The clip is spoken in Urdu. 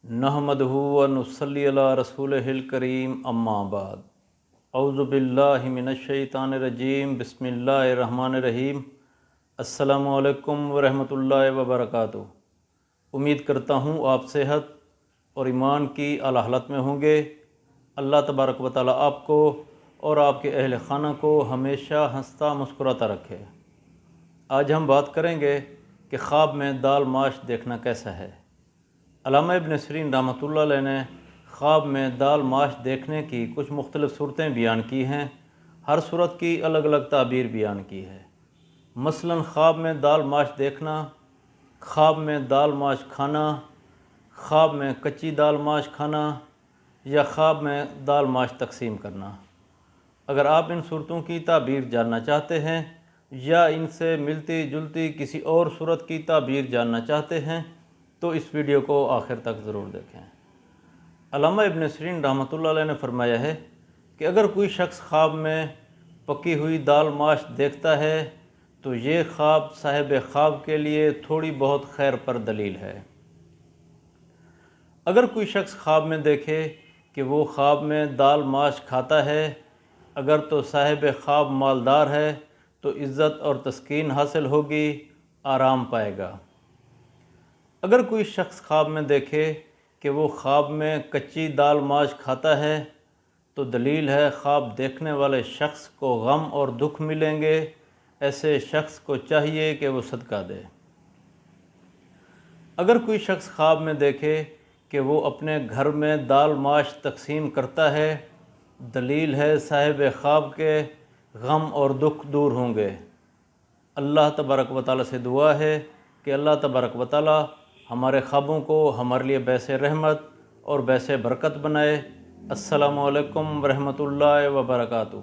نحمدہ و نصلی علی رسولہ الکریم اما بعد اعوذ باللہ من الشیطان الرجیم بسم اللہ الرحمن الرحیم السلام علیکم ورحمۃ اللہ وبرکاتہ۔ امید کرتا ہوں آپ صحت اور ایمان کی اعلیٰ حالت میں ہوں گے۔ اللہ تبارک و تعالیٰ آپ کو اور آپ کے اہل خانہ کو ہمیشہ ہنستا مسکراتا رکھے۔ آج ہم بات کریں گے کہ خواب میں دال ماش دیکھنا کیسا ہے۔ علامہ ابن سیرین رحمۃ اللہ علیہ نے خواب میں دال ماش دیکھنے کی کچھ مختلف صورتیں بیان کی ہیں۔ ہر صورت کی الگ الگ تعبیر بیان کی ہے۔ مثلاً خواب میں دال ماش دیکھنا، خواب میں دال ماش کھانا، خواب میں کچی دال ماش کھانا یا خواب میں دال ماش تقسیم کرنا۔ اگر آپ ان صورتوں کی تعبیر جاننا چاہتے ہیں یا ان سے ملتی جلتی کسی اور صورت کی تعبیر جاننا چاہتے ہیں تو اس ویڈیو کو آخر تک ضرور دیکھیں۔ علامہ ابن سیرین رحمۃ اللہ علیہ نے فرمایا ہے کہ اگر کوئی شخص خواب میں پکی ہوئی دال ماش دیکھتا ہے تو یہ خواب صاحب خواب کے لیے تھوڑی بہت خیر پر دلیل ہے۔ اگر کوئی شخص خواب میں دیکھے کہ وہ خواب میں دال ماش کھاتا ہے، اگر تو صاحب خواب مالدار ہے تو عزت اور تسکین حاصل ہوگی، آرام پائے گا۔ اگر کوئی شخص خواب میں دیکھے کہ وہ خواب میں کچی دال ماش کھاتا ہے تو دلیل ہے خواب دیکھنے والے شخص کو غم اور دکھ ملیں گے، ایسے شخص کو چاہیے کہ وہ صدقہ دے۔ اگر کوئی شخص خواب میں دیکھے کہ وہ اپنے گھر میں دال ماش تقسیم کرتا ہے، دلیل ہے صاحب خواب کے غم اور دکھ دور ہوں گے۔ اللہ تبارک و تعالیٰ سے دعا ہے کہ اللہ تبارک و تعالیٰ ہمارے خوابوں کو ہمارے لیے باعث رحمت اور باعث برکت بنائے۔ السلام علیکم ورحمۃ اللہ وبرکاتہ۔